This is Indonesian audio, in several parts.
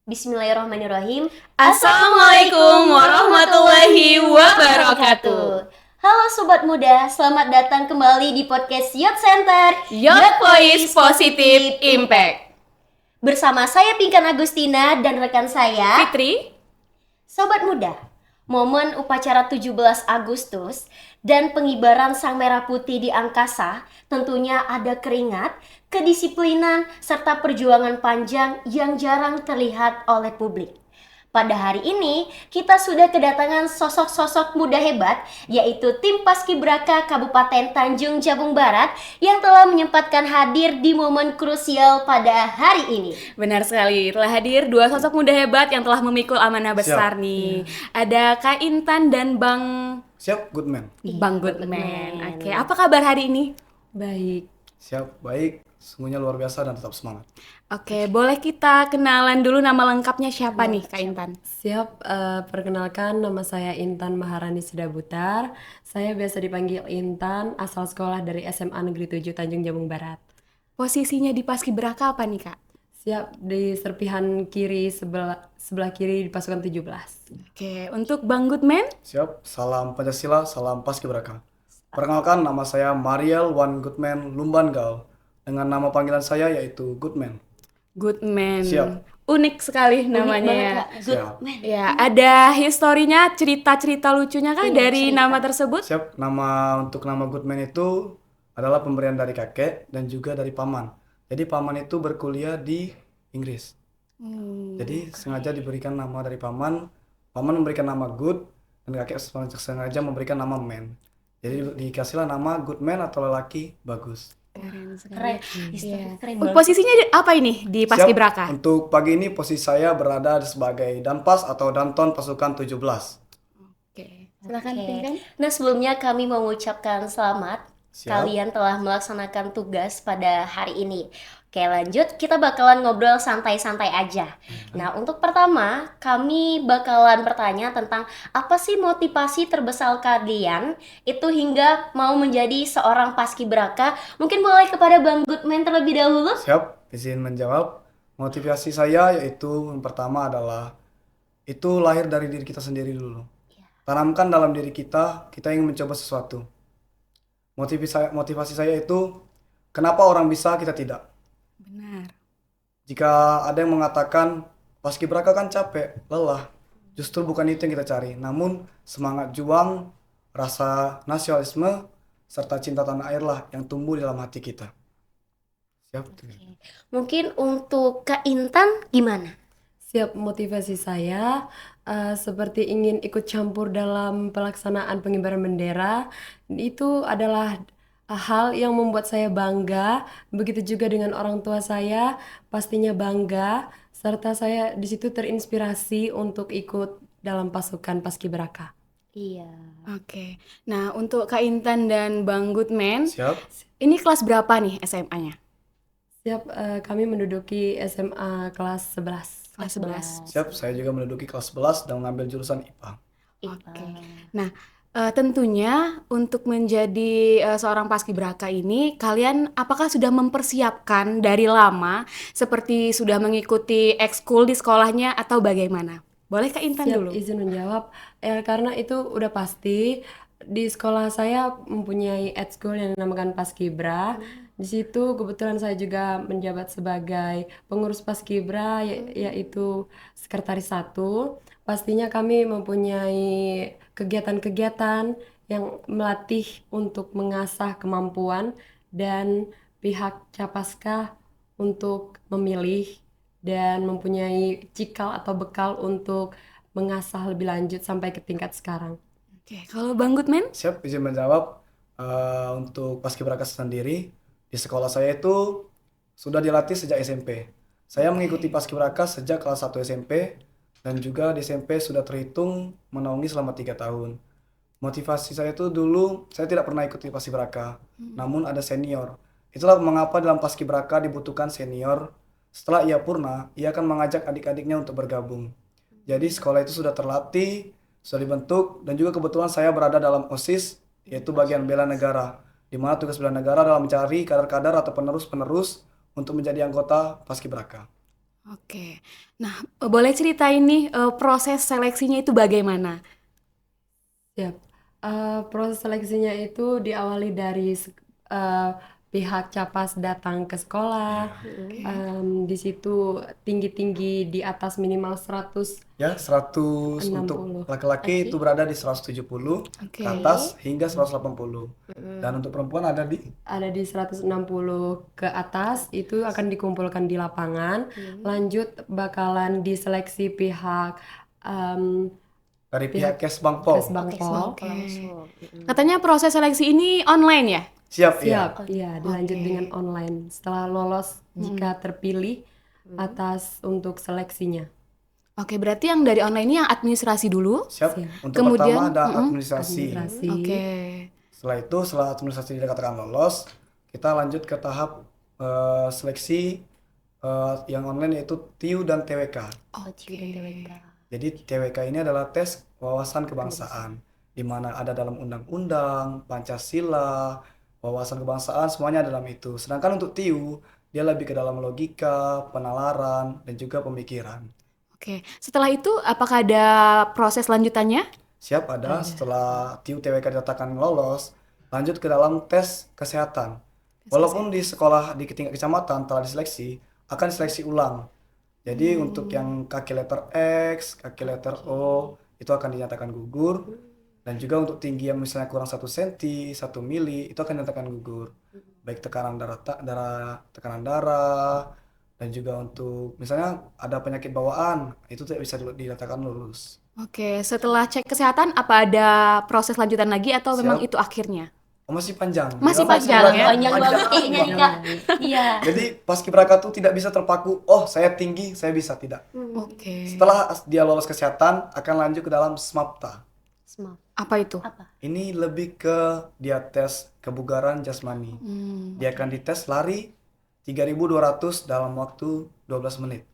Bismillahirrahmanirrahim. Assalamualaikum warahmatullahi wabarakatuh. Halo Sobat Muda, selamat datang kembali di podcast Youth Center Youth Voice Positive Impact. Bersama saya Pinkan Agustina dan rekan saya Fitri. Sobat Muda, momen upacara 17 Agustus dan pengibaran Sang Merah Putih di angkasa tentunya ada keringat, kedisiplinan, serta perjuangan panjang yang jarang terlihat oleh publik. Pada hari ini, kita sudah kedatangan sosok-sosok muda hebat, yaitu tim Paskibraka Kabupaten Tanjung Jabung Barat yang telah menyempatkan hadir di momen krusial pada hari ini. Benar sekali, telah hadir dua sosok muda hebat yang telah memikul amanah besar nih. Ada Kak Intan dan Bang Goodman. Goodman. Oke, apa kabar hari ini? Baik. Siap, baik. Semuanya luar biasa dan tetap semangat. Oke, boleh kita kenalan dulu nama lengkapnya siapa nih Kak Intan? Siap, perkenalkan nama saya Intan Maharani Sidabutar. Saya biasa dipanggil Intan, asal sekolah dari SMA Negeri 7 Tanjung Jabung Barat. Posisinya di Paskibraka apa nih Kak? Siap, di serpihan kiri sebelah kiri di pasukan 17. Oke, untuk Bang Goodman? Siap, salam Pancasila, salam Paskibraka. Perkenalkan, nama saya Mariel Wan Goodman Lumban Gaul. Dengan nama panggilan saya yaitu Goodman. Goodman. Siap. Unik sekali namanya Unik ya. banget, Kak. Goodman. Ya, ada historinya, cerita-cerita lucunya kan dari nama tersebut? Siap, untuk nama Goodman itu adalah pemberian dari kakek dan juga dari paman. Jadi paman itu berkuliah di Inggris. Jadi sengaja diberikan nama dari paman. Paman memberikan nama Good dan kakek sengaja memberikan nama Man. Jadi dikasihlah nama Goodman atau lelaki bagus. Keren sekali. Keren, historinya keren banget. Posisinya apa ini di Siap, Paskibraka? untuk pagi ini posisi saya berada sebagai Danpas atau Danton pasukan 17. Oke, silakan Oke. Pinkan. Nah, sebelumnya kami mau mengucapkan selamat. Siap. Kalian telah melaksanakan tugas pada hari ini. Oke, lanjut. Kita bakalan ngobrol santai-santai aja. Nah, untuk pertama, kami bakalan bertanya tentang apa sih motivasi terbesar kalian itu hingga mau menjadi seorang paskibraka. Mungkin boleh kepada Bang Goodman terlebih dahulu. Siap, izin menjawab. Motivasi saya yaitu yang pertama adalah itu lahir dari diri kita sendiri dulu. Tanamkan dalam diri kita ingin mencoba sesuatu. Motivasi saya itu kenapa orang bisa kita tidak. Benar. Jika ada yang mengatakan paskibraka kan capek, lelah, justru bukan itu yang kita cari. Namun semangat juang, rasa nasionalisme, serta cinta tanah air lah yang tumbuh di dalam hati kita. Siap. Mungkin untuk Kak Intan gimana? Siap, motivasi saya seperti ingin ikut campur dalam pelaksanaan pengibaran bendera. Itu adalah hal yang membuat saya bangga. Begitu juga dengan orang tua saya, pastinya bangga. Serta saya di situ terinspirasi untuk ikut dalam pasukan Paskibraka. Iya. Oke. Nah, untuk Kak Intan dan Bang Goodman, Siap. ini kelas berapa nih SMA-nya? Siap, kami menduduki SMA kelas 11. Kelas 11. Siap, saya juga menduduki kelas 11 dan mengambil jurusan IPA. Oke. Nah, tentunya untuk menjadi seorang paskibraka ini, kalian apakah sudah mempersiapkan dari lama seperti sudah mengikuti ekskul di sekolahnya atau bagaimana? Boleh Kak Intan Siap, dulu? izin menjawab. Karena itu udah pasti di sekolah saya mempunyai ekskul yang dinamakan Paskibra. Di situ kebetulan saya juga menjabat sebagai pengurus Paskibra, yaitu sekretaris 1. Pastinya kami mempunyai kegiatan-kegiatan yang melatih untuk mengasah kemampuan dan pihak Capaska untuk memilih dan mempunyai cikal atau bekal untuk mengasah lebih lanjut sampai ke tingkat sekarang. Oke, kalau Bang Goodman? Siap, izin menjawab. Untuk paskibraka sendiri di sekolah saya itu sudah dilatih sejak SMP. Saya mengikuti paskibraka sejak kelas 1 SMP dan juga di SMP sudah terhitung menaungi selama 3 tahun. Motivasi saya itu dulu saya tidak pernah ikuti paskibraka, namun ada senior. Itulah mengapa dalam paskibraka dibutuhkan senior. Setelah ia purna, ia akan mengajak adik-adiknya untuk bergabung. Jadi sekolah itu sudah terlatih, sudah dibentuk, dan juga kebetulan saya berada dalam OSIS, yaitu bagian bela negara, di mana tugas bela negara adalah mencari kader-kader atau penerus-penerus untuk menjadi anggota paskibraka. Oke. Nah, boleh ceritain nih proses seleksinya itu bagaimana? Siap. Proses seleksinya itu diawali dari pihak Capas datang ke sekolah. Di situ tinggi-tinggi di atas minimal 160. Ya, 100 untuk laki-laki itu berada di 170 Oke. ke atas hingga 180. Dan untuk perempuan ada di Ada di 160 ke atas, itu akan dikumpulkan di lapangan. Lanjut bakalan diseleksi pihak dari pihak Kesbangpol. Kesbangpol. Langsung. Katanya proses seleksi ini online ya? Siap, ya. Siap, iya, dilanjut dengan online. Setelah lolos, jika terpilih atas untuk seleksinya. Oke, berarti yang dari online ini yang administrasi dulu. Siap. Untuk Kemudian, pertama ada administrasi. Administrasi. Oke. Setelah administrasi dikatakan lolos, kita lanjut ke tahap seleksi yang online yaitu TIU dan TWK. Jadi TWK ini adalah tes wawasan kebangsaan, di mana ada dalam undang-undang, Pancasila, wawasan kebangsaan, semuanya dalam itu. Sedangkan untuk TIU, dia lebih ke dalam logika, penalaran, dan juga pemikiran. Oke. Setelah itu apakah ada proses lanjutannya? Siap, ada. Setelah TIU TWK dinyatakan lolos, lanjut ke dalam tes kesehatan. Walaupun di sekolah di tingkat kecamatan telah diseleksi, akan diseleksi ulang. Jadi untuk yang kaki letter X, kaki letter O, itu akan dinyatakan gugur. Dan juga untuk tinggi yang misalnya kurang 1 cm, 1 mili, itu akan dinyatakan gugur. Baik tekanan tekanan darah, dan juga untuk misalnya ada penyakit bawaan, itu tidak bisa dinyatakan lulus. Oke, setelah cek kesehatan apa ada proses lanjutan lagi atau memang Siap. itu akhirnya? Oh, masih panjang. Masih Memang panjang ya? Panjang banget kayaknya nih Kak. Iya. Jadi paskibraka tuh tidak bisa terpaku, oh saya tinggi, saya bisa, tidak. Oke. Setelah dia lolos kesehatan, akan lanjut ke dalam SMAPTA. Smart. Apa itu? Apa? Ini lebih ke dia tes kebugaran jasmani. Dia akan dites lari 3.200 dalam waktu 12 menit.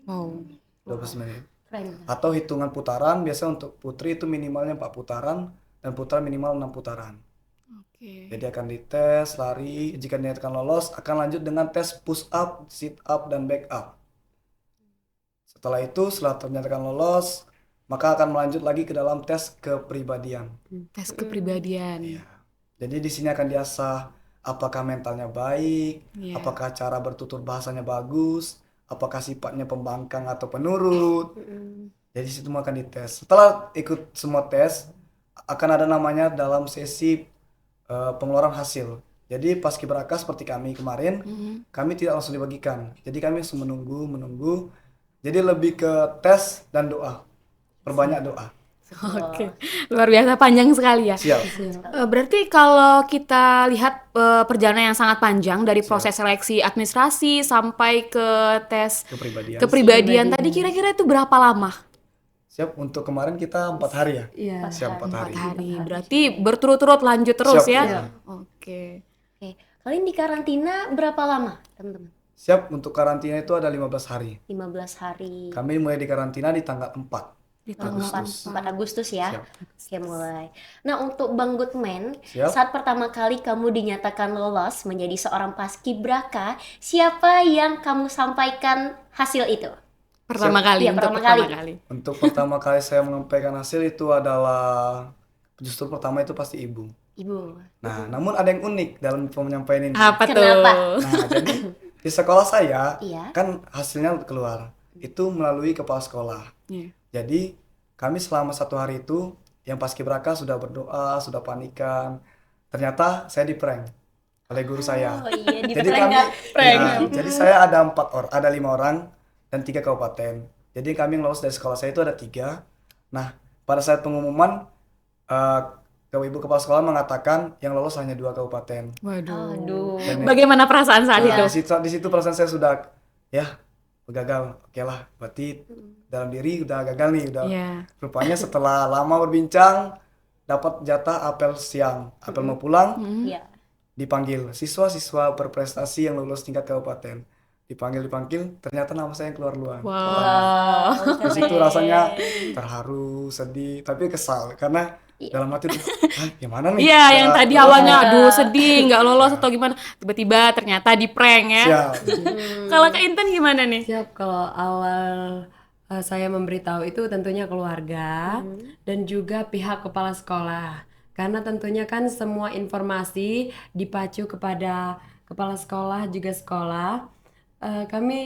Wow. 12 menit. Keren. Atau hitungan putaran, biasa untuk putri itu minimalnya 4 putaran, dan putra minimal 6 putaran. Oke. Jadi akan dites lari, jika dinyatakan lolos, akan lanjut dengan tes push up, sit up, dan back up. Setelah ternyatakan lolos, maka akan melanjut lagi ke dalam tes kepribadian. Tes kepribadian. Iya. Jadi di sini akan diasah apakah mentalnya baik, Iya. apakah cara bertutur bahasanya bagus, apakah sifatnya pembangkang atau penurut. Jadi situ akan dites. Setelah ikut semua tes, akan ada namanya dalam sesi pengeluaran hasil. Jadi paskibraka seperti kami kemarin, kami tidak langsung dibagikan. Jadi kami harus menunggu. Jadi lebih ke tes dan doa. Perbanyak doa. Oke. Luar biasa panjang sekali ya. Siap. Berarti kalau kita lihat perjalanan yang sangat panjang dari proses seleksi administrasi sampai ke tes Kepribadian. kepribadian tadi kira-kira itu berapa lama? Siap. Untuk kemarin kita 4 hari ya. Iya. Siap 4 hari. 4 hari. Berarti berturut-turut lanjut terus Siap, ya? iya. Oke. Oke. Kalian di karantina berapa lama, teman-teman? Siap. Untuk karantina itu ada 15 hari. 15 hari. Kami mulai di karantina di tanggal 4 Di tanggal Agustus. 4 Agustus ya. Siap. Oke, mulai. Nah, untuk Bang Goodman, Siap. saat pertama kali kamu dinyatakan lolos menjadi seorang paskibraka, siapa yang kamu sampaikan hasil itu? Pertama kali, Iya, untuk pertama pertama kali. kali. Untuk pertama kali saya menyampaikan hasil itu adalah justru pertama itu pasti ibu. Ibu. Nah, namun ada yang unik dalam penyampaian ini. Apa Kenapa? tuh? Nah, jadi di sekolah saya Iya. kan hasilnya keluar itu melalui kepala sekolah. Iya. Jadi kami selama 1 hari itu yang paskibraka sudah berdoa, sudah panikan. Ternyata saya di-prank oleh guru saya. Oh iya, di Jadi prank kami, nggak? ya, jadi saya ada 5 orang dan 3 kabupaten. Jadi kami yang lolos dari sekolah saya itu ada 3. Nah, pada saat pengumuman, ibu kepala sekolah mengatakan yang lolos hanya 2 kabupaten. Waduh. Aduh. Dan Bagaimana perasaan saat nah, itu? di situ perasaan saya sudah ya gagal. Oke lah, berarti dalam diri udah gagal nih, udah. Iya. Rupanya setelah lama berbincang dapat jatah apel siang, apel mau pulang, Iya. dipanggil siswa-siswa berprestasi yang lulus tingkat kabupaten. Dipanggil, ternyata nama saya yang keluar. Wow. Di situ rasanya terharu, sedih, tapi kesal karena dalam hati tuh, gimana nih? Iya, yang Nggak tadi lolos awalnya nih. aduh sedih, nggak lolos atau gimana, tiba-tiba ternyata di prank ya. Siap. Kalau Kak Intan gimana nih? Siap, kalau awal saya memberitahu itu tentunya keluarga dan juga pihak kepala sekolah. Karena tentunya kan semua informasi dipacu kepada kepala sekolah juga sekolah. Kami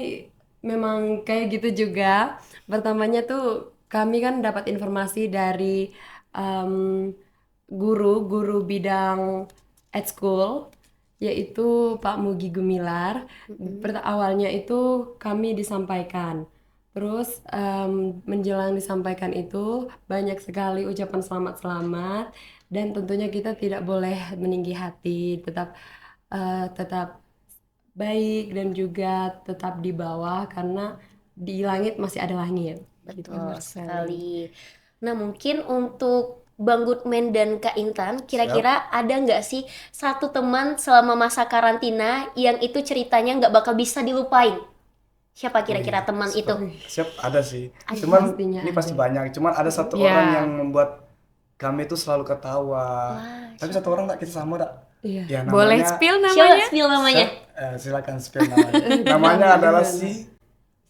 memang kayak gitu juga. Pertamanya tuh kami kan dapat informasi dari em, guru bidang at school, yaitu Pak Mugi Gumilar. Awalnya itu kami disampaikan. Terus menjelang disampaikan itu banyak sekali ucapan selamat-selamat, dan tentunya kita tidak boleh meninggi hati, tetap baik dan juga tetap di bawah, karena di langit masih ada langit. Betul Benar sekali. sekali. Nah, mungkin untuk Bang Goodman dan Kak Intan, kira-kira ada nggak sih satu teman selama masa karantina yang itu ceritanya nggak bakal bisa dilupain? Siapa kira-kira teman itu? Siap, ada sih. Ada. Cuman Pastinya ini pasti banyak. Cuman ada satu Iya. orang yang membuat kami tuh selalu ketawa. Wah, Tapi satu orang tak kita sama tak? Iya. Ya, Boleh namanya spill Siapa namanya? spill namanya? silakan spill namanya. Namanya adalah si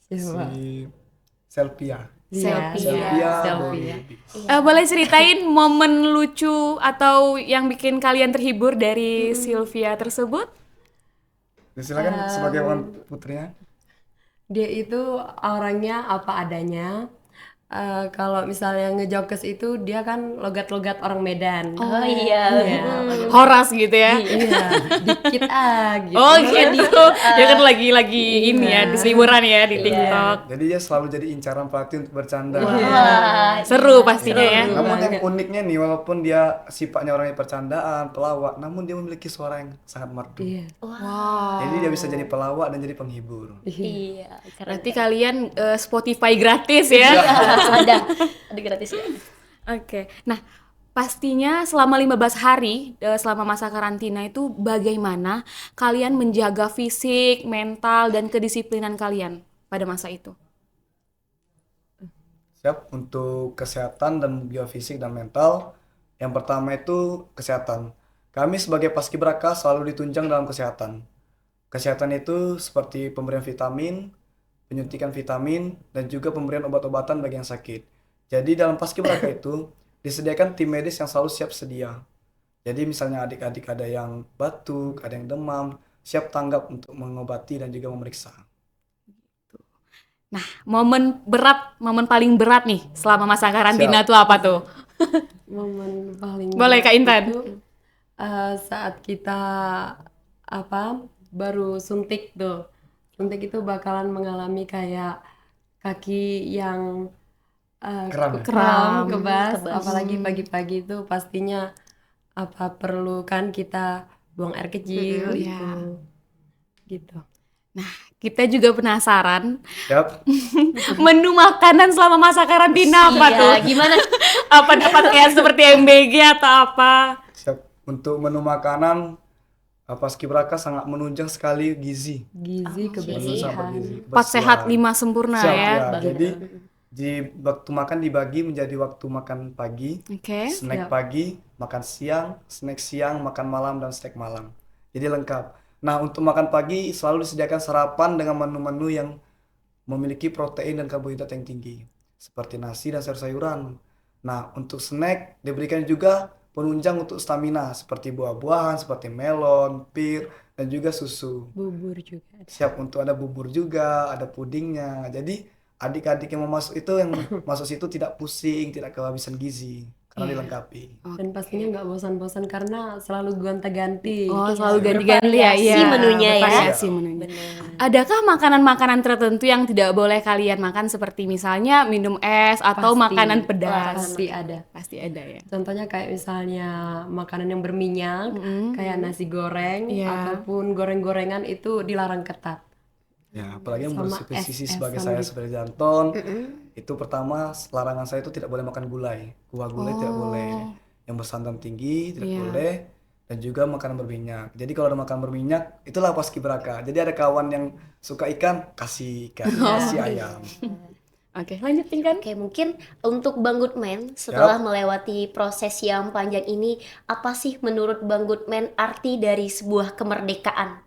Siapa? Selvia. Iya, Selvia. Selvia. Boleh ceritain momen lucu atau yang bikin kalian terhibur dari Sylvia tersebut? Silakan sebagai putrinya. Dia itu orangnya apa adanya. Kalau misalnya ngejokes itu dia kan logat-logat orang Medan. Oh iya. Iya. Horas gitu ya? Iya, dikit gitu. Oh gitu. Dia kan lagi ini ya, seliburan ya di TikTok. Jadi dia selalu jadi incaran pelatih untuk bercanda. Wah, Seru pastinya ya. Namun yang uniknya nih, walaupun dia sifatnya orangnya percandaan, pelawak, namun dia memiliki suara yang sangat merdu. Iya. Wow. Jadi dia bisa jadi pelawak dan jadi penghibur. iya, keren. Berarti kalian Spotify gratis ya? ada gratis ya. Oke. Nah, pastinya selama 15 hari selama masa karantina itu bagaimana kalian menjaga fisik, mental dan kedisiplinan kalian pada masa itu? Siap, untuk kesehatan dan biofisik dan mental. Yang pertama itu kesehatan. Kami sebagai paskibraka selalu ditunjang dalam kesehatan. Kesehatan itu seperti pemberian vitamin, penyuntikan vitamin, dan juga pemberian obat-obatan bagi yang sakit. Jadi dalam paskibraka itu disediakan tim medis yang selalu siap sedia. Jadi misalnya adik-adik ada yang batuk, ada yang demam, siap tanggap untuk mengobati dan juga memeriksa. Nah, momen paling berat nih selama masa karantina tuh apa tuh? Momen paling Boleh, berat Kak Intan. itu, saat kita baru suntik tuh. Suntik itu bakalan mengalami kayak kaki yang Kram. Kram, kebas, kebas. apalagi pagi-pagi itu pastinya perlu kan kita buang air kecil Iya. itu. Gitu. Kita juga penasaran Siap. menu makanan selama masa karantina apa Iya, tuh? gimana? Apa dapat kayak seperti MBG atau apa? Siap. Untuk menu makanan, paskibraka sangat menunjang sekali gizi. Gizi, Menu kebersihan. sangat bergizi. 4 sehat Kebersihan. 5 sempurna Siap, ya. ya. Jadi di waktu makan dibagi menjadi waktu makan pagi, Oke. snack pagi, makan siang, snack siang, makan malam, dan snack malam. Jadi lengkap. Nah, untuk makan pagi selalu disediakan sarapan dengan menu-menu yang memiliki protein dan karbohidrat yang tinggi, seperti nasi dan sayur-sayuran. Nah, untuk snack diberikan juga penunjang untuk stamina, seperti buah-buahan, seperti melon, pir, dan juga susu. Bubur juga ada. Siap, untuk ada bubur juga, ada pudingnya. Jadi adik-adik yang mau masuk itu, yang masuk situ tidak pusing, tidak kehabisan gizi, karena dilengkapi. Dan pastinya nggak bosan-bosan karena selalu gonta-ganti. Oh, selalu ganti-ganti ya. Bervariasi Iya, menunya ya. bervariasi menunya. Adakah makanan-makanan tertentu yang tidak boleh kalian makan seperti misalnya minum es atau Pasti. makanan pedas? Pasti ada. Pasti ada ya. Contohnya kayak misalnya makanan yang berminyak, kayak nasi goreng, Iya. ataupun goreng-gorengan itu dilarang ketat. Ya, apalagi yang Sama bersifat es-esan sebagai saya gitu. sebagai janton, itu pertama larangan saya itu tidak boleh makan gulai. Kuah gulai tidak boleh. Yang bersantan tinggi tidak Iya. boleh, dan juga makanan berminyak. Jadi kalau ada makanan berminyak, itulah paskibraka. Jadi ada kawan yang suka ikan, kasih ikan, kasih ayam. Oke, lanjutin kan? Oke, mungkin untuk Bang Goodman setelah melewati proses yang panjang ini, apa sih menurut Bang Goodman arti dari sebuah kemerdekaan?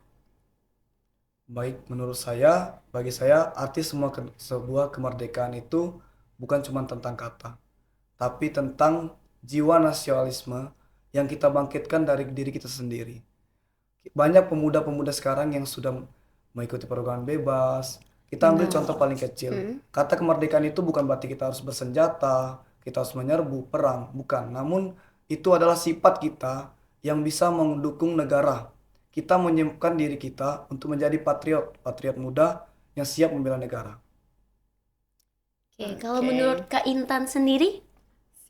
Baik, menurut saya, bagi saya arti sebuah kemerdekaan itu bukan cuma tentang kata, tapi tentang jiwa nasionalisme yang kita bangkitkan dari diri kita sendiri. Banyak pemuda-pemuda sekarang yang sudah mengikuti program bebas. Kita ambil contoh paling kecil. Kata kemerdekaan itu bukan berarti kita harus bersenjata, kita harus menyerbu, perang, bukan. Namun itu adalah sifat kita yang bisa mendukung negara. Kita menyiapkan diri kita untuk menjadi patriot, patriot muda yang siap membela negara. Oke, kalau menurut Kak Intan sendiri?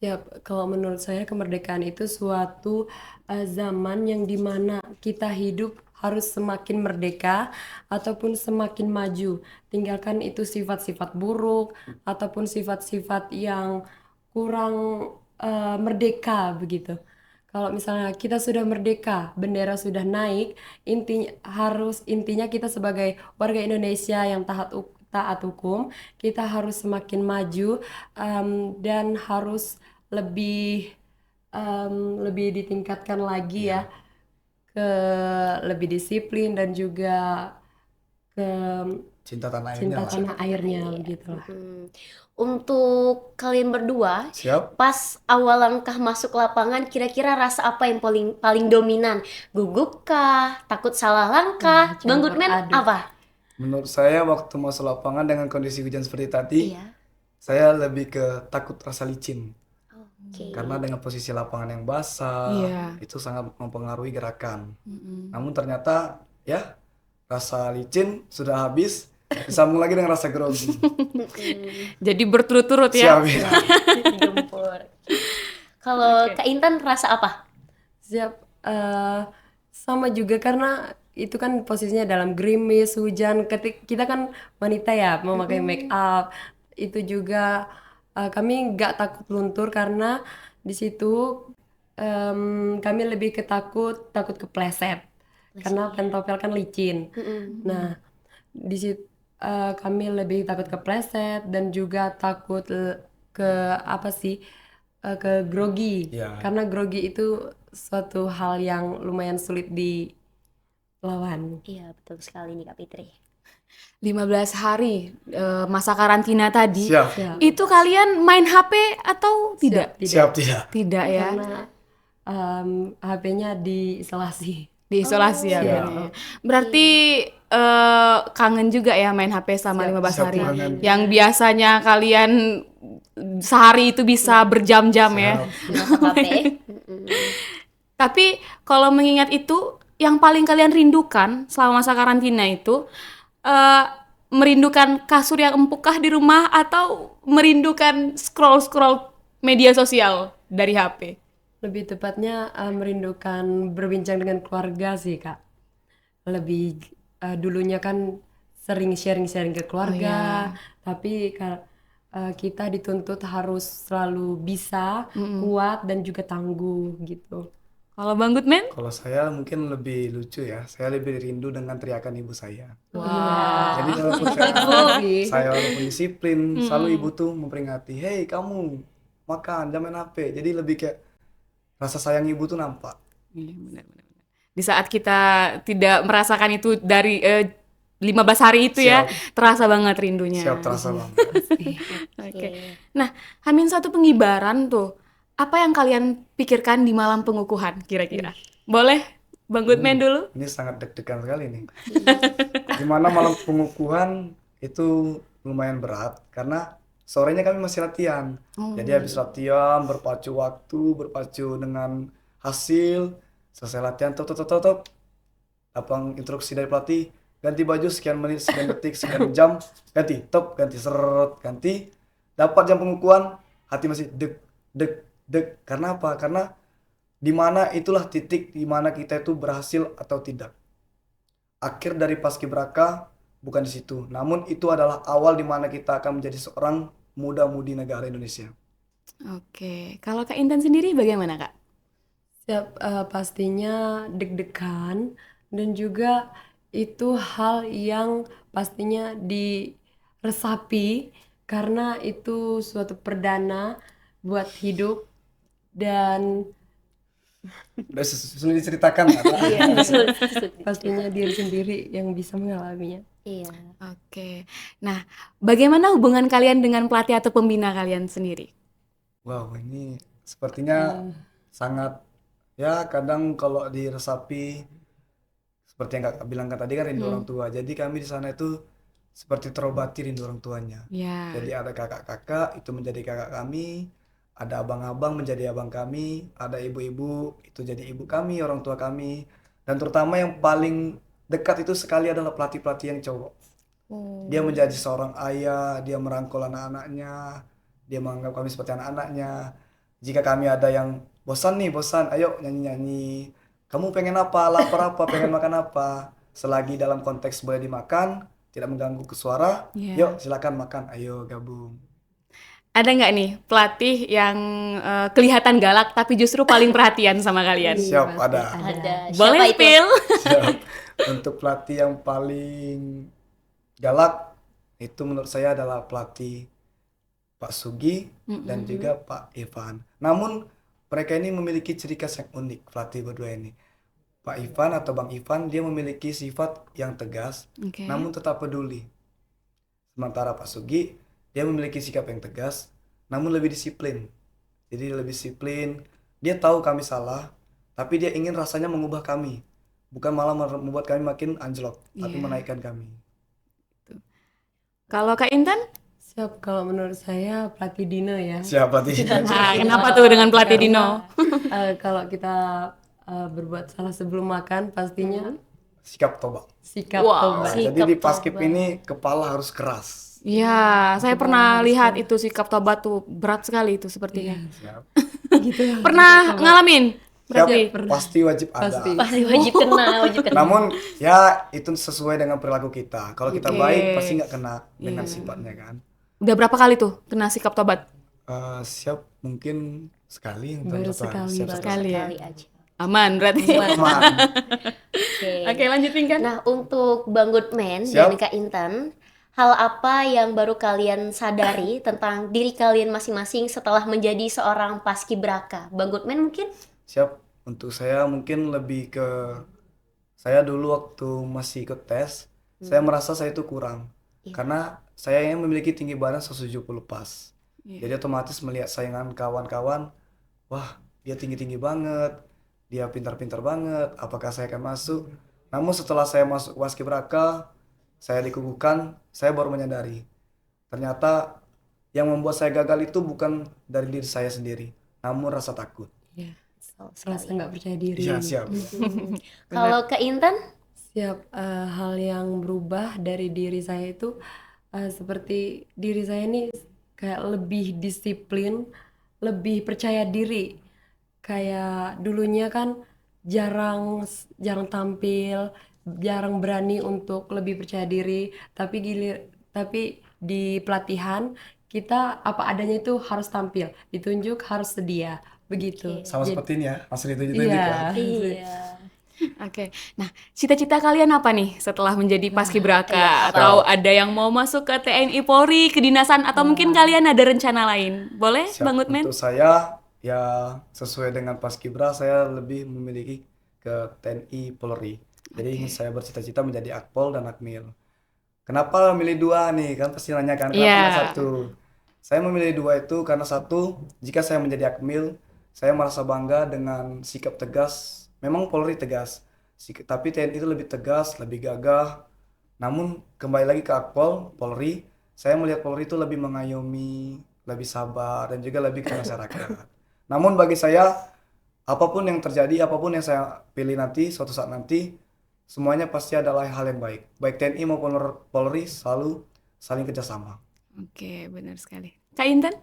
Siap, kalau menurut saya kemerdekaan itu suatu zaman yang dimana kita hidup harus semakin merdeka ataupun semakin maju. Tinggalkan itu sifat-sifat buruk ataupun sifat-sifat yang kurang merdeka begitu. Kalau misalnya kita sudah merdeka, bendera sudah naik, intinya kita sebagai warga Indonesia yang taat hukum, kita harus semakin maju dan harus lebih lebih ditingkatkan lagi ya ke lebih disiplin dan juga ke Cinta tanah airnya cinta lah. tanah airnya gitu lah. Untuk kalian berdua, Siap? pas awal langkah masuk lapangan, kira-kira rasa apa yang paling paling dominan? Gugup kah? Takut salah langkah? Bang campur Goodman aduk. apa? Menurut saya waktu masuk lapangan dengan kondisi hujan seperti tadi, Iya. saya lebih ke takut rasa licin. Oke. Karena dengan posisi lapangan yang basah, Iya. itu sangat mempengaruhi gerakan. Namun ternyata ya rasa licin sudah habis, disambung lagi dengan rasa grogi. Jadi berturut-turut ya. Siap ya. Gempur. Kalau Kak Intan rasa apa? Siap, sama juga karena itu kan posisinya dalam gerimis, hujan, kita kan wanita ya, memakai make up, itu juga kami nggak takut luntur karena di situ kami lebih takut kepleset karena pentopel kan licin. Nah, di situ kami lebih takut kepleset dan juga takut ke apa sih ke grogi Iya. karena grogi itu suatu hal yang lumayan sulit dilawan. Iya, betul sekali nih Kak Fitri. 15 hari masa karantina tadi. Siap. Itu kalian main HP atau tidak? Siap tidak. Tidak ya. Karena HP-nya diisolasi. Diisolasi ya. Siap. berarti. Berarti kangen juga ya main HP selama 15 Siap hari. kangen. Yang biasanya kalian sehari itu bisa berjam-jam ya. Siap. HP. Tapi kalau mengingat itu, yang paling kalian rindukan selama masa karantina itu merindukan kasur yang empuk kah di rumah atau merindukan scroll-scroll media sosial dari HP? Lebih tepatnya merindukan berbincang dengan keluarga sih, Kak. Lebih dulunya kan sering sharing-sharing ke keluarga, tapi kita dituntut harus selalu bisa, kuat dan juga tangguh gitu. Kalau Bang Goodman? Kalau saya mungkin lebih lucu ya. Saya lebih rindu dengan teriakan ibu saya. Wah. Jadi walaupun saya walaupun disiplin, selalu ibu tuh memperingati, "Hei kamu, makan, jangan main HP." Jadi lebih kayak rasa sayang ibu tuh nampak. Iya, benar-benar. Di saat kita tidak merasakan itu dari 15 hari itu ya, terasa banget rindunya. Siap terasa banget. Oke. Nah, H-1 pengibaran tuh, apa yang kalian pikirkan di malam pengukuhan kira-kira? Boleh Bang Goodman dulu? Ini sangat deg-degan sekali nih. Dimana malam pengukuhan itu lumayan berat karena sorenya kami masih latihan. Jadi habis latihan berpacu waktu, berpacu dengan hasil, selesai latihan top. Lapang instruksi dari pelatih, ganti baju sekian menit, sekian detik, sekian jam, ganti top, ganti seret, ganti. Dapat jam pengukuhan, hati masih deg. Karena apa? Karena di mana itulah titik di mana kita itu berhasil atau tidak. Akhir dari Paskibraka bukan di situ, namun itu adalah awal di mana kita akan menjadi seorang muda-mudi negara Indonesia. Oke, kalau Kak Intan sendiri bagaimana Kak? Siap, pastinya deg-degan dan juga itu hal yang pastinya diresapi karena itu suatu perdana buat hidup dan Udah sulit diceritakan nggak? Sulit, sulit. pastinya diri sendiri yang bisa mengalaminya. Iya. Oke. Nah, bagaimana hubungan kalian dengan pelatih atau pembina kalian sendiri? Wow, ini sepertinya sangat, ya kadang kalau diresapi seperti yang kakak bilang kan tadi kan rindu orang tua. Jadi kami di sana itu seperti terobati rindu orang tuanya. Ya. Jadi ada kakak-kakak itu menjadi kakak kami, ada abang-abang menjadi abang kami, ada ibu-ibu itu jadi ibu kami, orang tua kami. Dan terutama yang paling dekat itu sekali adalah pelatih-pelatih yang cowok. Dia menjadi seorang ayah, dia merangkul anak-anaknya, dia menganggap kami seperti anak-anaknya. Jika kami ada yang bosan nih, bosan, ayo nyanyi-nyanyi. Kamu pengen apa? Lapar apa? Pengen makan apa? Selagi dalam konteks boleh dimakan, tidak mengganggu ke suara, Iya. yuk silakan makan, ayo gabung. Ada nggak nih pelatih yang kelihatan galak tapi justru paling perhatian sama kalian? Siap, Pasti ada. Ada. Boleh Siapa itu? spill? Siap. Untuk pelatih yang paling galak itu menurut saya adalah pelatih Pak Sugi dan juga Pak Ivan. Namun mereka ini memiliki ciri khas yang unik, pelatih berdua ini. Pak Ivan atau Bang Ivan dia memiliki sifat yang tegas Oke. namun tetap peduli. Sementara Pak Sugi dia memiliki sikap yang tegas namun lebih disiplin. Jadi lebih disiplin. Dia tahu kami salah, tapi dia ingin rasanya mengubah kami. Bukan malah membuat kami makin anjlok, tapi Iya. menaikkan kami. Kalau Kak Intan? Siap, kalau menurut saya pelatih Dino ya. Siapa tidak? Nah, kenapa tuh dengan pelatih Dino? Kalau kita berbuat salah sebelum makan, pastinya Sikap tobat. sikap Wow. tobat. Nah, jadi di paskib ini kepala harus keras. Iya, saya pernah lihat itu sikap tobat tuh berat sekali itu sepertinya. Siap. Gitu lah. Pernah ngalamin? Siap, Berarti? pasti wajib ada. Pasti. Pasti wajib kena, wajib kena. Namun ya itu sesuai dengan perilaku kita. Kalau kita Oke. baik pasti nggak kena dengan sifatnya kan. Udah berapa kali tuh kena sikap tobat? Siap mungkin sekali untuk Baru satu hari. sekali, Siap baru satu sekali. hari. ya? Kali aja. Aman berarti. Aman. Oke. Oke, lanjutin kan? Nah, untuk Bang Goodman Siap. dan Kak Intan, hal apa yang baru kalian sadari tentang diri kalian masing-masing setelah menjadi seorang paskibraka? Bang Goodman mungkin? Siap. Untuk saya mungkin lebih ke saya dulu waktu masih ikut tes, saya merasa saya itu kurang. Iya. Karena saya yang memiliki tinggi badan 170 pas. Iya. Jadi otomatis melihat saingan kawan-kawan, wah dia tinggi-tinggi banget, dia pintar-pintar banget, apakah saya akan masuk? Namun setelah saya masuk Paskibraka, saya dikukuhkan, saya baru menyadari. Ternyata yang membuat saya gagal itu bukan dari diri saya sendiri, namun rasa takut. Ya, rasa nggak percaya diri. Iya, siap. Kalau Kak Intan? Siap, hal yang berubah dari diri saya itu seperti diri saya ini kayak lebih disiplin, lebih percaya diri. Kayak dulunya kan jarang jarang tampil, jarang berani untuk lebih percaya diri, tapi di pelatihan kita apa adanya itu harus tampil, ditunjuk harus sedia, begitu. Oke. Sama Jadi- seperti ini ya, masih ditunjuk Iya. ya. Iya. Oke. Nah, cita-cita kalian apa nih setelah menjadi paskibraka? iya, Atau ada yang mau masuk ke TNI Polri, kedinasan, atau mungkin kalian ada rencana lain? Boleh, Siap. Bang Goodman? Untuk saya ya sesuai dengan Paskibra saya lebih memiliki ke TNI Polri. Jadi saya bercita-cita menjadi Akpol dan Akmil. Kenapa memilih dua nih? Kan pasti nanya kan kenapa Iya. nggak satu? Saya memilih dua itu karena satu, jika saya menjadi Akmil, saya merasa bangga dengan sikap tegas. Memang Polri tegas, tapi TNI itu lebih tegas, lebih gagah. Namun kembali lagi ke Akpol, Polri, saya melihat Polri itu lebih mengayomi, lebih sabar, dan juga lebih ke masyarakat. Namun bagi saya, apapun yang terjadi, apapun yang saya pilih nanti, suatu saat nanti, semuanya pasti adalah hal yang baik. Baik TNI maupun Polri selalu saling kerjasama. Oke, benar sekali. Kak Intan?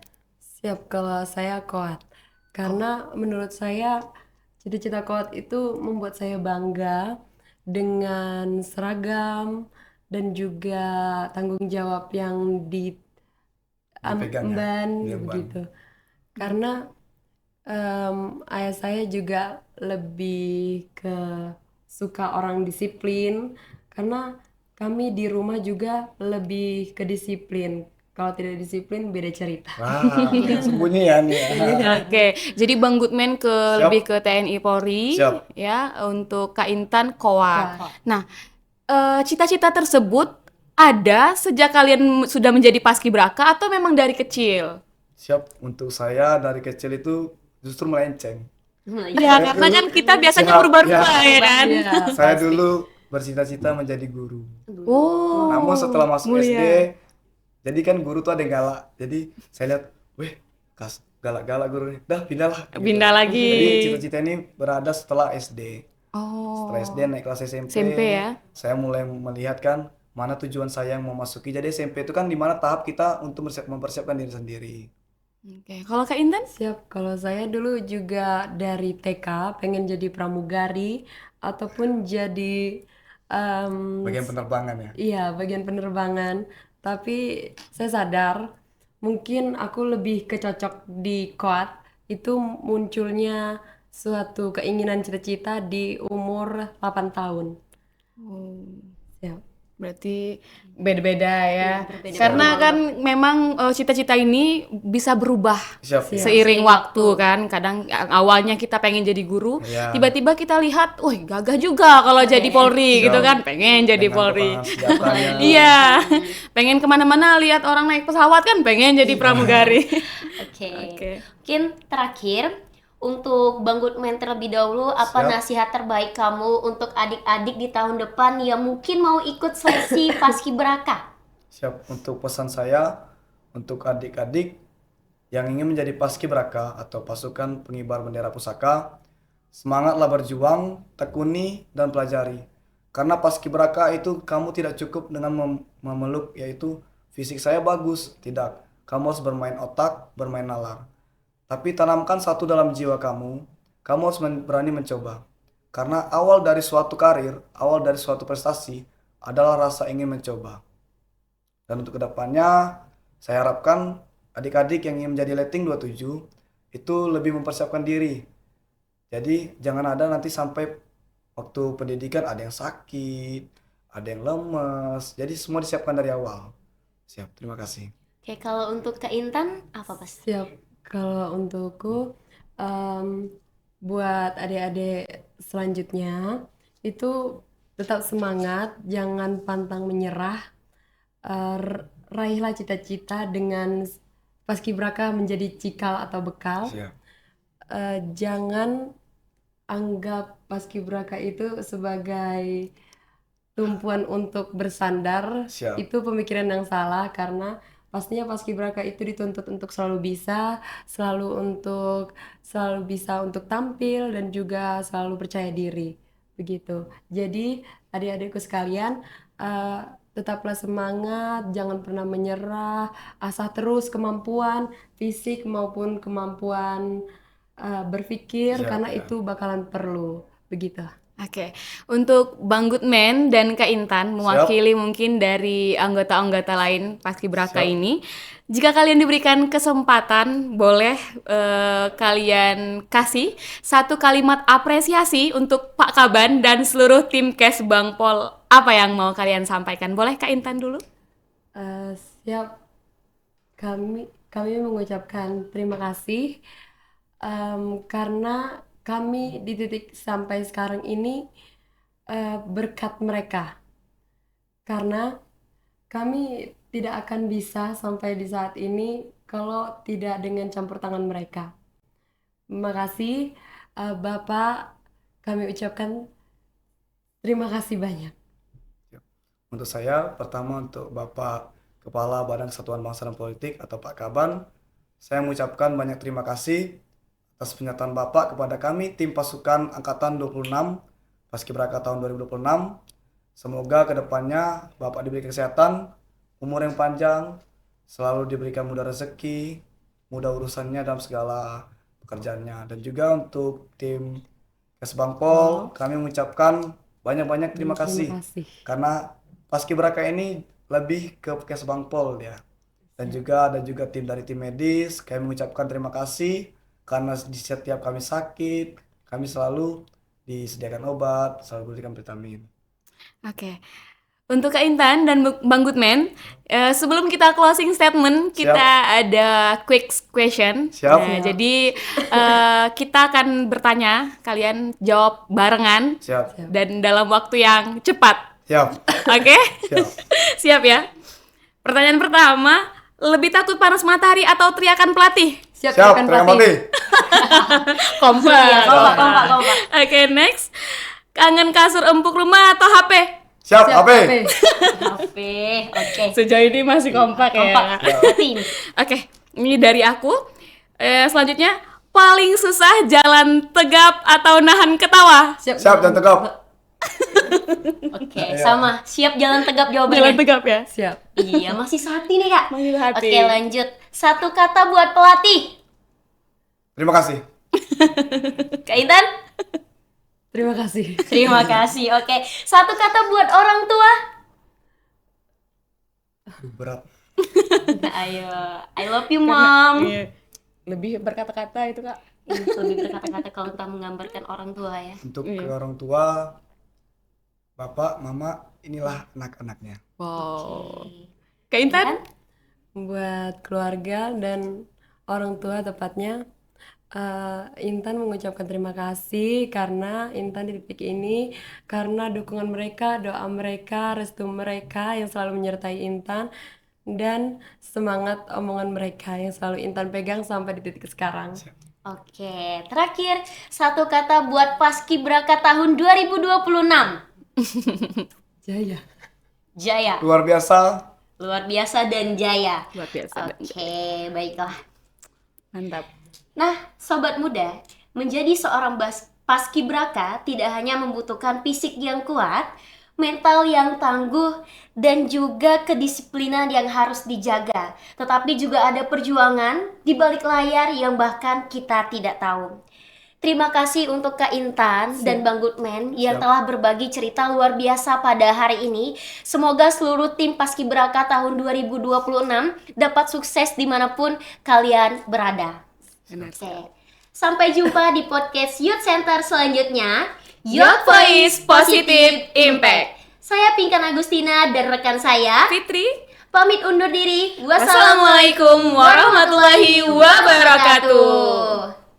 Siap, kalau saya kuat. Karena menurut saya cita-cita kuat itu membuat saya bangga dengan seragam dan juga tanggung jawab yang Dipegang ya, diemban diemban. begitu. Karena ayah saya juga lebih ke suka orang disiplin, karena kami di rumah juga lebih kedisiplin. Kalau tidak disiplin beda cerita. Wah, sembunyi ya nih ya. Oke, jadi Bang Goodman Siap. lebih ke TNI Polri, Siap. ya, untuk Kak Intan Koa. Koa. Nah, cita-cita tersebut ada sejak kalian sudah menjadi paskibraka atau memang dari kecil? Siap, untuk saya dari kecil itu justru melenceng. Ya, Saya karena dulu- kan kita biasanya Siap, berubah-ubah ya. ya kan? Iya, Saya pasti. dulu bercita-cita menjadi guru. Oh, Namun setelah masuk mulia. SD, jadi kan guru tuh ada yang galak. Jadi saya lihat, weh, kas galak-galak guru ini. Dah pindah lah. gitu. Pindah lagi. Jadi cita-cita ini berada setelah SD. Oh, Setelah SD naik kelas SMP, SMP ya. saya mulai melihat kan mana tujuan saya yang mau masuki. Jadi SMP itu kan di mana tahap kita untuk mempersiapkan diri sendiri. Oke, kalau Kak Intan? Siap, kalau saya dulu juga dari TK pengen jadi pramugari ataupun jadi Bagian penerbangan ya. iya, bagian penerbangan. Tapi saya sadar mungkin aku lebih kecocok di KOAT itu munculnya suatu keinginan cita-cita di umur 8 tahun. Oh, Siap. berarti beda-beda ya. berbeda-beda. Karena kan memang cita-cita ini bisa berubah Siap. Siap. seiring waktu kan. Kadang awalnya kita pengen jadi guru, Iya. tiba-tiba kita lihat, wih gagah juga kalau jadi Polri Siap. gitu kan. Pengen jadi Dengan Polri. kepala senjatanya. Iya, pengen kemana-mana lihat orang naik pesawat kan pengen jadi pramugari. Oke. Oke. Mungkin terakhir untuk Bang Goodman terlebih dahulu, apa Siap. nasihat terbaik kamu untuk adik-adik di tahun depan yang mungkin mau ikut seleksi paskibraka? Siap, untuk pesan saya untuk adik-adik yang ingin menjadi paskibraka atau pasukan pengibar bendera pusaka, semangatlah berjuang, tekuni dan pelajari. Karena paskibraka itu kamu tidak cukup dengan memeluk yaitu fisik saya bagus, tidak. Kamu harus bermain otak, bermain nalar. Tapi tanamkan satu dalam jiwa kamu harus berani mencoba. Karena awal dari suatu karir, awal dari suatu prestasi adalah rasa ingin mencoba. Dan untuk kedepannya, saya harapkan adik-adik yang ingin menjadi Letting 27 itu lebih mempersiapkan diri. Jadi jangan ada nanti sampai waktu pendidikan ada yang sakit, ada yang lemes. Jadi semua disiapkan dari awal. Siap, terima kasih. Oke, kalau untuk Kak Intan, apa Pas? Siap. Kalau untukku, buat adik-adik selanjutnya itu tetap semangat, jangan pantang menyerah, raihlah cita-cita dengan paskibraka menjadi cikal atau bekal. Siap. Jangan anggap paskibraka itu sebagai tumpuan untuk bersandar. Siap. Itu pemikiran yang salah karena pastinya paskibraka itu dituntut untuk selalu bisa untuk tampil dan juga selalu percaya diri. Begitu. Jadi adik-adikku sekalian, tetaplah semangat, jangan pernah menyerah, asah terus kemampuan fisik maupun kemampuan berpikir Siap, karena ya. itu bakalan perlu. Begitu. Oke, untuk Bang Goodman dan Kak Intan mewakili mungkin dari anggota-anggota lain Paskibraka Siap. ini, jika kalian diberikan kesempatan, boleh kalian kasih satu kalimat apresiasi untuk Pak Kaban dan seluruh tim Kes Bang Pol. Apa yang mau kalian sampaikan? Boleh Kak Intan dulu? Siap. Kami mengucapkan terima kasih karena kami di titik sampai sekarang ini berkat mereka. Karena kami tidak akan bisa sampai di saat ini kalau tidak dengan campur tangan mereka. Terima kasih Bapak, kami ucapkan terima kasih banyak. Untuk saya, pertama untuk Bapak Kepala Badan Kesatuan Bangsa dan Politik atau Pak Kaban, saya mengucapkan banyak terima kasih atas pernyataan Bapak kepada kami tim pasukan Angkatan 26 Paskibraka tahun 2026. Semoga kedepannya Bapak diberi kesehatan, umur yang panjang, selalu diberikan mudah rezeki, mudah urusannya dalam segala pekerjaannya. Dan juga untuk tim Kes Bangpol, kami mengucapkan banyak-banyak terima kasih. Karena Paskibraka ini lebih ke Kes Bangpol ya. Dan juga ada juga tim dari tim medis, kami mengucapkan terima kasih karena di setiap kami sakit, kami selalu disediakan obat, selalu diberikan vitamin. Oke. Untuk Kak Intan dan Bang Goodman, sebelum kita closing statement, kita ada quick question. Siap. Nah, jadi kita akan bertanya, kalian jawab barengan Siap. dan dalam waktu yang cepat. Siap. Oke? Siap. Siap ya? Pertanyaan pertama, lebih takut panas matahari atau teriakan pelatih? Siap, Siap. rekan Terima pelatih. kasih. Kompak. Iya, kompak. Oke, next. Kangen kasur empuk rumah atau HP? Siap. Siap, HP. HP, oke. Sejauh ini masih kompak ya. Kompak. Tim. Oke, ini dari aku. Selanjutnya, paling susah jalan tegap atau nahan ketawa? Siap dan tegap. Oke, sama. Siap jalan tegap Jalan jawabannya. tegap ya. Siap. Iya, masih sehati nih, Kak. Masih sehati. Oke, lanjut. Satu kata buat pelatih. Terima kasih. Kak Intan? Terima kasih. Terima kasih. Oke, satu kata buat orang tua. Berat. Nah, ayo. I love you, Mom. Iya. Lebih berkata-kata itu, Kak. Lebih berkata-kata kalau kita menggambarkan orang tua ya. Untuk Iya. ke orang tua, bapak, mama, inilah anak-anaknya. Wow. Oke. Kak Intan? Buat keluarga dan orang tua tepatnya, Intan mengucapkan terima kasih karena Intan di titik ini, karena dukungan mereka, doa mereka, restu mereka yang selalu menyertai Intan, dan semangat omongan mereka yang selalu Intan pegang sampai di titik sekarang. Oke, terakhir satu kata buat Paskibraka tahun 2026. Jaya. Jaya. Luar biasa. Luar biasa dan jaya. Luar biasa. Oke, baiklah. Mantap. Nah, sobat muda, menjadi seorang paskibraka tidak hanya membutuhkan fisik yang kuat, mental yang tangguh, dan juga kedisiplinan yang harus dijaga. Tetapi juga ada perjuangan di balik layar yang bahkan kita tidak tahu. Terima kasih untuk Kak Intan dan Bang Goodman yang Siap. telah berbagi cerita luar biasa pada hari ini. Semoga seluruh tim Paskibraka tahun 2026 dapat sukses dimanapun kalian berada. Benar. Oke. Sampai jumpa di podcast Youth Center selanjutnya. Youth Voice Positive Impact. Saya Pinkan Agustina dan rekan saya Fitri. pamit undur diri. Wassalamualaikum warahmatullahi wabarakatuh.